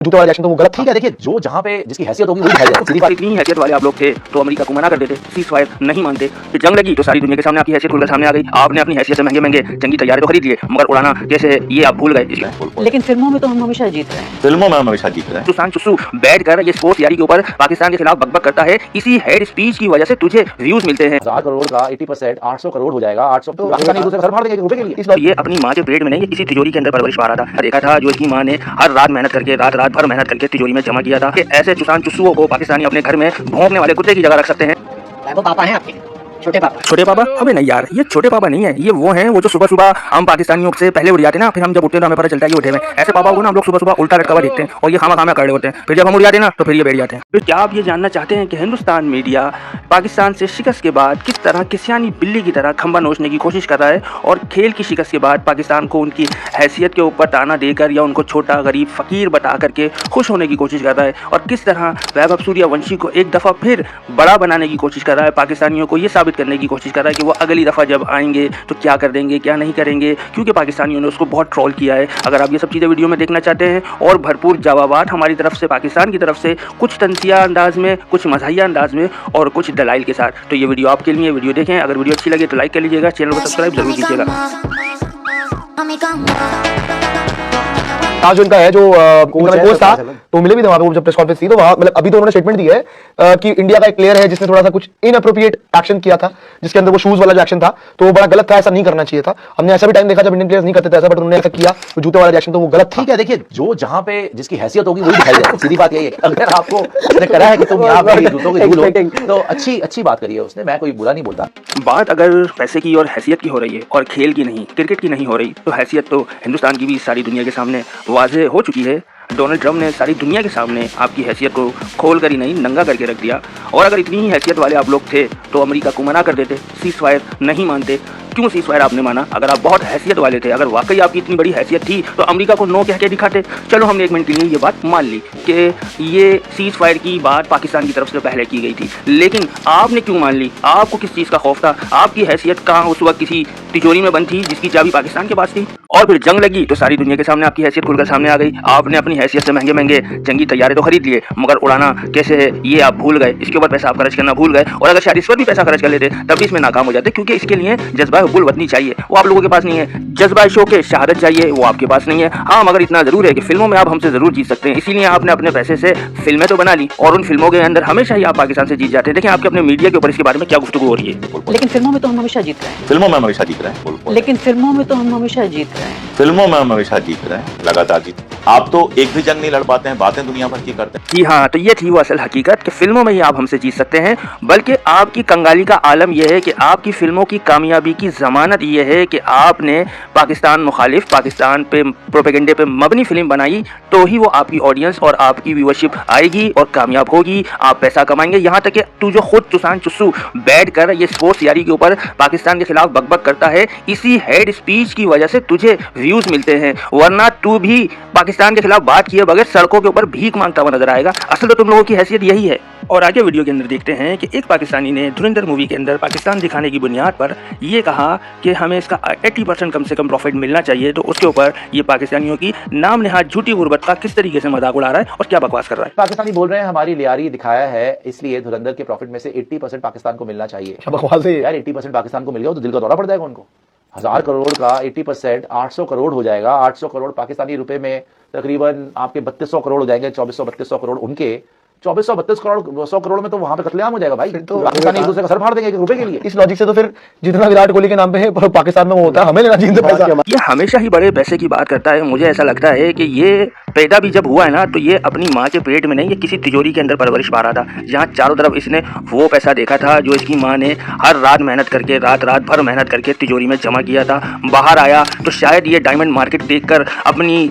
जूते वाला रिएक्शन तो वो गलत ठीक है, देखिए जो जहाँ पे जिसकी हैसियत होगी वही दिखाई सीधी बात। इतनी हैसियत वाले आप लोग थे तो अमेरिका को मना कर देते, सीज फायर नहीं मानते, फिर जंग लगी तो सारी दुनिया के सामने आपकी हैसियत खुलकर सामने आ गई। आपने अपनी हैसियत से महंगे महंगे जंगी तैयारी तो खरीद लिए, मगर उड़ाना कैसे ये आप भूल गए। लेकिन फिल्मों में तो हम हमेशा जीत रहे हैं। फिल्मों में हम हमेशा जीत रहे हैं। सुसान चुस्सू बैठ कर ये स्पोर्ट्स यारी के ऊपर पाकिस्तान के खिलाफ बकबक करता है, इसी हेड स्पीच की वजह से तुझे व्यूज मिलते हैं। 1000 करोड़ का 80% 800 करोड़ हो जाएगा। 800 तो पाकिस्तान एक दूसरे का सर फाड़ देंगे रुपए के लिए। ये अपनी माँ के पेट में नहीं, ये किसी तिजोरी के अंदर परवरिश पा रहा था। देखा था जो इसकी माँ ने हर रात मेहनत करके रात भर मेहनत करके तिजोरी में जमा किया था कि ऐसे चुसान चुस्सुओं को पाकिस्तानी अपने घर में भौंकने वाले कुत्ते की जगह रख सकते हैं। वो पापा हैं आपके, छोटे पापा। छोटे पापा? अबे नहीं यार, ये छोटे पापा नहीं है, ये वो हैं वो जो सुबह सुबह हम पाकिस्तानियों से पहले उड़ जाते ना, फिर हम जब उठते हैं तो हमें पता चलता है कि उठे हुए। ऐसे पापा को ना हम लोग सुबह सुबह उल्टा लटका हुआ देखते हैं और ये खामा खामा कर रहे होते हैं, फिर जब हम उड़ जाते हैं ना तो फिर ये बैठ जाते हैं। फिर क्या आप ये जानना चाहते हैं कि हिंदुस्तान मीडिया पाकिस्तान से शिकस्त के बाद किस तरह किसियानी बिल्ली की तरह खंबा नोचने की कोशिश कर रहा है और खेल की शिकस्त के बाद पाकिस्तान को उनकी हैसियत के ऊपर ताना देकर या उनको छोटा गरीब फकीर बता करके खुश होने की कोशिश कर रहा है, और किस तरह वैभव सूर्यवंशी को एक दफ़ा फिर बड़ा बनाने की कोशिश कर रहा है, पाकिस्तानियों को ये साबित करने की कोशिश कर रहा है कि वो अगली दफ़ा जब आएंगे तो क्या कर देंगे क्या नहीं करेंगे, क्योंकि पाकिस्तानियों ने उसको बहुत ट्रोल किया है। अगर आप ये सब चीज़ें वीडियो में देखना चाहते हैं और भरपूर जवाबात हमारी तरफ से पाकिस्तान की तरफ से, कुछ तंजिया अंदाज में, कुछ मज़ाहिया अंदाज में और कुछ दलाइल के साथ, तो ये वीडियो आपके लिए। वीडियो देखें, अगर वीडियो अच्छी लगे तो लाइक कर लीजिएगा, चैनल को सब्सक्राइब जरूर कीजिएगा। आज जो इनका है जो कोच था तो मिले भी थे वहां पे जब प्रेस कॉन्फ्रेंस थी, तो वहां मतलब अभी तो उन्होंने स्टेटमेंट दी है कि इंडिया का एक प्लेयर है जिसने थोड़ा सा कुछ इनअप्रोप्रिएट एक्शन किया था, जिसके अंदर वो शूज वाला जो एक्शन था तो वो बड़ा गलत था, ऐसा नहीं करना चाहिए था। हमने ऐसा भी टाइम देखा जब इंडियन प्लेयर्स नहीं करते थे ऐसा, बट उन्होंने ऐसा किया तो जूते वाला रिएक्शन तो वो गलत था। ठीक है, देखिए जो जहाँ पे जिसकी हैसियत होगी वही दिखाई देगा, सीधी बात यही है। अगर आपको उसने करा है कि तुम यहाँ पे जूतों के धूल हो तो अच्छी बात करी है उसने, मैं कोई बुरा नहीं बोलता। बात अगर पैसे की और हैसियत की हो रही है और खेल की नहीं, क्रिकेट की नहीं हो रही, तो हैसियत तो हिंदुस्तान की भी सारी दुनिया के सामने वाज़ेह हो चुकी है। डोनाल्ड ट्रंप ने सारी दुनिया के सामने आपकी हैसियत को खोल कर ही नहीं नंगा करके रख दिया। और अगर इतनी ही हैसियत वाले आप लोग थे तो अमेरिका को मना कर देते, सीज फायर नहीं मानते। क्यों सीज फायर आपने माना? अगर आप बहुत हैसियत वाले थे, अगर वाकई आपकी इतनी बड़ी हैसियत थी तो अमेरिका को नो कह के दिखाते। चलो हमने एक मिनट के लिए ये बात मान ली कि ये सीज फायर की बात पाकिस्तान की तरफ से पहले की गई थी, लेकिन आपने क्यों मान ली? आपको किस चीज़ का खौफ था? आपकी हैसियत कहाँ उस वक्त किसी तिजोरी में बंद थी जिसकी चाबी पाकिस्तान के पास थी? और फिर जंग लगी तो सारी दुनिया के सामने आपकी हैसियत खुलकर सामने आ गई। आपने अपनी हैसियत से महंगे महंगे जंगी तैयारे तो खरीद लिए, मगर उड़ाना कैसे है ये आप भूल गए। इसके ऊपर पैसा आप खर्च करना भूल गए, और अगर शायद इस पर भी पैसा खर्च कर लेते तब भी इसमें नाकाम हो जाते, क्योंकि इसके लिए जज्बा हुब्बुल वतनी चाहिए, वो आप लोगों के पास नहीं है। जज्बा शौक़े शहादत चाहिए, वो आपके पास नहीं है। हाँ, मगर इतना जरूर है कि फिल्मों में आप हमसे जरूर जीत सकते हैं, इसीलिए आपने अपने पैसे से फिल्में तो बना ली और उन फिल्मों के अंदर हमेशा ही आप पाकिस्तान से जीत जाते हैं। देखिए आपके अपने मीडिया के ऊपर इसके बारे में क्या गुफ्तगू हो रही है। लेकिन फिल्मों में तो हम हमेशा जीत रहे हैं। फिल्मों में हम हमेशा जीत रहे हैं। लेकिन फिल्मों में तो हम हमेशा जीत रहे हैं। फिल्मों में हम हमेशा जीत रहे हैं, लगातार जीत। आप तो एक भी जंग नहीं लड़ पाते हैं, बातें दुनिया भर की करते हैं। जी हाँ, तो ये थी वो असल हकीकत कि फिल्मों में ही आप हमसे जीत सकते हैं, बल्कि आपकी कंगाली का आलम यह है कि आपकी फिल्मों की कामयाबी की जमानत यह है कि आपने पाकिस्तान मुखालिफ, पाकिस्तान पे प्रोपेगेंडे पे मबनी फिल्म बनाई, तो ही वो आपकी ऑडियंस और आपकी व्यूअरशिप आएगी और कामयाब होगी, आप पैसा कमाएंगे। यहाँ तक कि तू जो खुद सुसान चुस्सू बैठ कर ये स्पोर्ट्स यारी के ऊपर पाकिस्तान के खिलाफ बकबक करता है, इसी हेड स्पीच की वजह से तुझे व्यूज मिलते हैं, वरना तू भी पाकिस्तान के खिलाफ बात किए बगैर सड़कों के ऊपर भीख मांगता हुआ नजर आएगा। असल तो तुम लोगों की हैसियत यही है। और आगे वीडियो के अंदर देखते हैं कि एक पाकिस्तानी ने धुरंधर मूवी के अंदर पाकिस्तान दिखाने की बुनियाद पर ये कहा कि हमें इसका 80% कम से कम प्रॉफिट मिलना चाहिए, तो उसके ऊपर ये पाकिस्तानियों की नाम नेहाद झूठी गुर्बत का किस तरीके से मजाक उड़ा रहा है और क्या बकवास कर रहा है। पाकिस्तानी बोल रहे हैं हमारी लियारी दिखाया है, इसलिए धुरंधर के प्रॉफिट में से 80% पाकिस्तान को मिलना चाहिए। बकवास है यार 80% पाकिस्तान को मिल गया तो दिल का दौरा पड़ जाएगा उनको। 1000 करोड़ का 80% 800 करोड़ हो जाएगा। 800 करोड़ पाकिस्तानी रुपए में तकरीबन आपके 3200 करोड़ हो जाएंगे। 2400-3200 करोड़ उनके, 2432 करोड़ 100 करोड़ में तो वहां पे कत्लेआम हो जाएगा भाई। तो पाकिस्तानी एक दूसरे का सर फाड़ देंगे रुपए के लिए। इस लॉजिक से तो फिर जितना विराट कोहली के नाम पे है पाकिस्तान में वो होता है, हमें लेना चाहिए पैसा। ये हमेशा ही बड़े पैसे की बात करता है। मुझे ऐसा लगता है कि ये पैदा भी जब हुआ है ना तो ये अपनी माँ के पेट में नहीं, ये किसी तिजोरी के अंदर परवरिश पा रहा था, जहाँ चारों तरफ इसने वो पैसा देखा था जो इसकी माँ ने हर रात मेहनत करके रात भर मेहनत करके तिजोरी में जमा किया था। बाहर आया तो शायद ये डायमंड मार्केट देखकर अपनी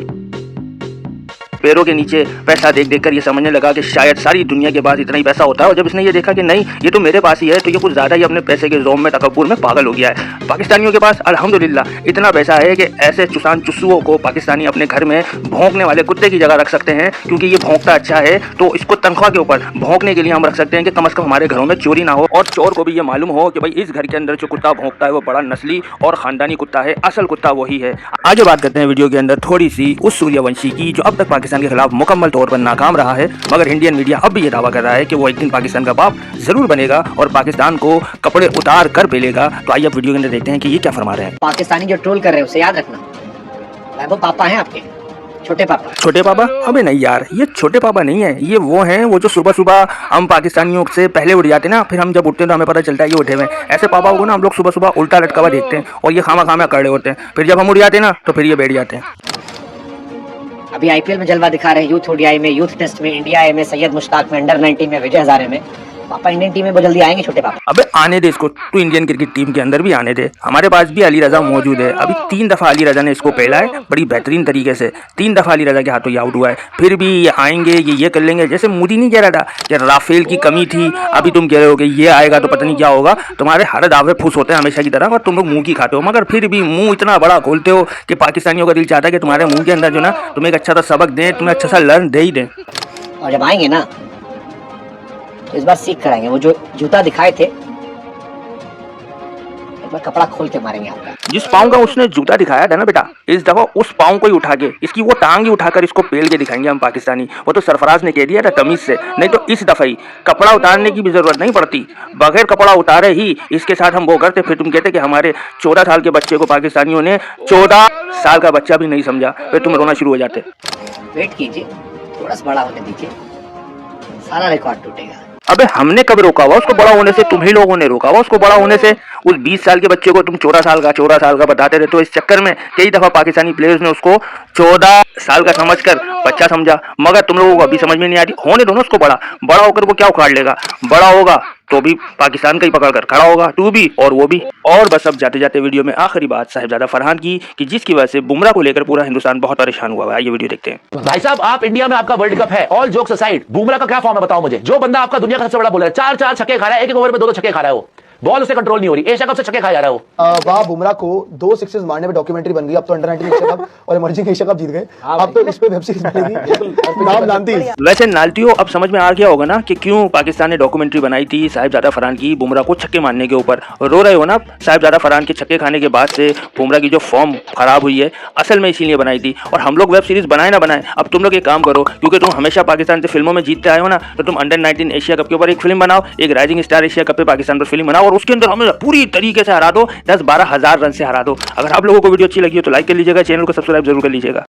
पैरों के नीचे पैसा देख कर ये समझने लगा कि शायद सारी दुनिया के पास इतना ही पैसा होता है, और जब इसने ये देखा कि नहीं ये तो मेरे पास ही है, तो ये कुछ ज़्यादा ही अपने पैसे के जोम में तकब्बुर में पागल हो गया है। पाकिस्तानियों के पास अल्हम्दुलिल्लाह इतना पैसा है कि ऐसे चुसान चुस्सुओं को पाकिस्तानी अपने घर में भौंकने वाले कुत्ते की जगह रख सकते हैं, क्योंकि ये भौंकता अच्छा है तो इसको तनख्वाह के ऊपर भौंकने के लिए हम रख सकते हैं कि कम अज़ कम हमारे घरों में चोरी ना हो, और चोर को भी ये मालूम हो कि भाई इस घर के अंदर जो कुत्ता भौंकता है वो बड़ा नस्ली और ख़ानदानी कुत्ता है, असल कुत्ता वही है। आगे बात करते हैं वीडियो के अंदर थोड़ी सी उस सूर्यवंशी की जो अब तक पाकिस्तान के खिलाफ मुकम्मल तौर पर नाकाम रहा है, मगर इंडियन मीडिया अब भी ये दावा कर रहा है कि वो एक दिन पाकिस्तान का बाप जरूर बनेगा और पाकिस्तान को कपड़े उतार कर पेलेगा। तो आइए अब वीडियो के अंदर देखते हैं कि ये क्या फरमा रहे हैं। पाकिस्तानी जो ट्रोल कर रहे हैं उसे याद रखना, वो पापा हैं आपके, छोटे पापा। छोटे पापा? अबे नहीं यार, ये छोटे पापा नहीं है, ये वो हैं वो जो सुबह सुबह हम पाकिस्तानियों से पहले उठ जाते ना, फिर हम जब उठते हैं तो हमें पता चलता है ये उठे हुए हैं। ऐसे पापा को ना हम लोग सुबह सुबह उल्टा लटका हुआ देखते हैं और ये खामा खामा कर रहे होते हैं, फिर जब हम उठ जाते हैं ना तो फिर ये बैठ जाते हैं। अभी आईपीएल में जलवा दिखा रहे हैं, यूथ ओडीआई में, यूथ टेस्ट में, इंडिया ए में, सैयद मुश्ताक में, अंडर 19 में, विजय हजारे में। पापा इंडियन टीम में बहुत जल्दी आएंगे छोटे पापा। अबे आने दे इसको, तू इंडियन क्रिकेट टीम के अंदर भी आने दे। हमारे पास भी अली रजा मौजूद है, अभी 3 दफा अली रजा ने इसको पहला है बड़ी बेहतरीन तरीके से। 3 दफा अली रजा के हाथों ये आउट हुआ है, फिर भी ये आएंगे, ये कर लेंगे। जैसे मोदी नहीं कह रहा था कि राफेल की कमी थी, अभी तुम कह रहे हो कि ये आएगा तो पता नहीं क्या होगा। तुम्हारे हर दावे फुस होते हैं हमेशा की तरह और तुम लोग मुंह की खाते हो, मगर फिर भी मुंह इतना बड़ा खोलते हो कि पाकिस्तानियों का दिल चाहता है कि तुम्हारे मुंह के अंदर जो ना तुम्हें एक अच्छा सा सबक दें, तुम्हें अच्छा सा लर्न दे ही दें। और जब आएंगे ना तो इस बार सीख कर आएंगे। वो जो जूता दिखाए थे, एक बार कपड़ा खोल के मारेंगे आपका। जिस पाँव का उसने जूता दिखाया था ना बेटा, इस दफा उस पाँव को ही उठा के, इसकी वो टांग ही उठाकर इसको पेल के दिखाएंगे हम पाकिस्तानी। वो तो सरफराज ने कह दिया था तमीज से, नहीं तो इस दफा ही कपड़ा उतारने की भी जरूरत नहीं पड़ती, बगैर कपड़ा उतारे ही इसके साथ हम वो करते। फिर तुम कहते कि हमारे 14 साल के बच्चे को पाकिस्तानियों ने 14 साल का बच्चा भी नहीं समझा, फिर तुम रोना शुरू हो जाते। वेट कीजिए, थोड़ा सा बड़ा होने दीजिए, सारा रिकॉर्ड टूटेगा। अबे हमने कब रोका हुआ उसको बड़ा होने से? तुम ही लोगों ने रोका हुआ उसको बड़ा होने से। उस 20 साल के बच्चे को तुम 14 साल का बताते रहे, तो इस चक्कर में कई दफा पाकिस्तानी प्लेयर्स ने उसको 14 साल का समझकर बच्चा समझा, मगर तुम लोगों को अभी समझ में नहीं आ रही। होने दो ना उसको बड़ा होकर वो क्या उखाड़ लेगा, बड़ा होगा तो भी पाकिस्तान का ही पकड़ कर खड़ा होगा, तू भी और वो भी। और बस अब जाते जाते वीडियो में आखिरी बात साहिबजादा फरहान की, कि जिसकी वजह से बुमराह को लेकर पूरा हिंदुस्तान बहुत परेशान हुआ है। आइए वीडियो देखते हैं। भाई साहब, आप इंडिया में, आपका वर्ल्ड कप है, ऑल जोक्स असाइड, बुमराह का क्या फॉर्म है बताओ मुझे। जो बंदा आपका दुनिया का सबसे बड़ा बॉलर है, 4 छक्के खा रहा है, एक ओवर में 2 छक्के खा रहा है, वो बॉल उसे कंट्रोल नहीं हो रही, एशिया कप से छक्के खा जा रहा है वो। वाह, बुमराह को 2 सिक्सेस मारने पे डॉक्यूमेंट्री बन गई। अब तो अंडर 19 एशिया कप और इमर्जिंग एशिया कप जीत गए। अब तो इस पे वेब सीरीज बनेगी, नाम नामती। वैसे नालतियों, अब समझ में आ गया होगा ना कि क्यों पाकिस्तान ने डॉक्यूमेंट्री बनाई थी साहिबजादा फरहान की बुमराह को छक्के मारने के ऊपर। रो रहे हो ना साहिबजादा फरहान के छक्के खाने के बाद से बुमराह की जो फॉर्म खराब हुई है, असल में इसीलिए बनाई थी। और हम लोग वेब सीरीज बनाए ना बनाए, अब तुम लोग एक काम करो, क्योंकि तुम हमेशा पाकिस्तान से फिल्मों में जीतते आए हो ना, तो तुम अंडर 19 एशिया कप के ऊपर एक फिल्म बनाओ, एक राइजिंग स्टार एशिया कप पे पाकिस्तान पर फिल्म बनाओ और उसके अंदर हमें पूरी तरीके से हरा दो, 10-12 हज़ार रन से हरा दो। अगर आप लोगों को वीडियो अच्छी लगी हो तो लाइक कर लीजिएगा, चैनल को सब्सक्राइब जरूर कर लीजिएगा।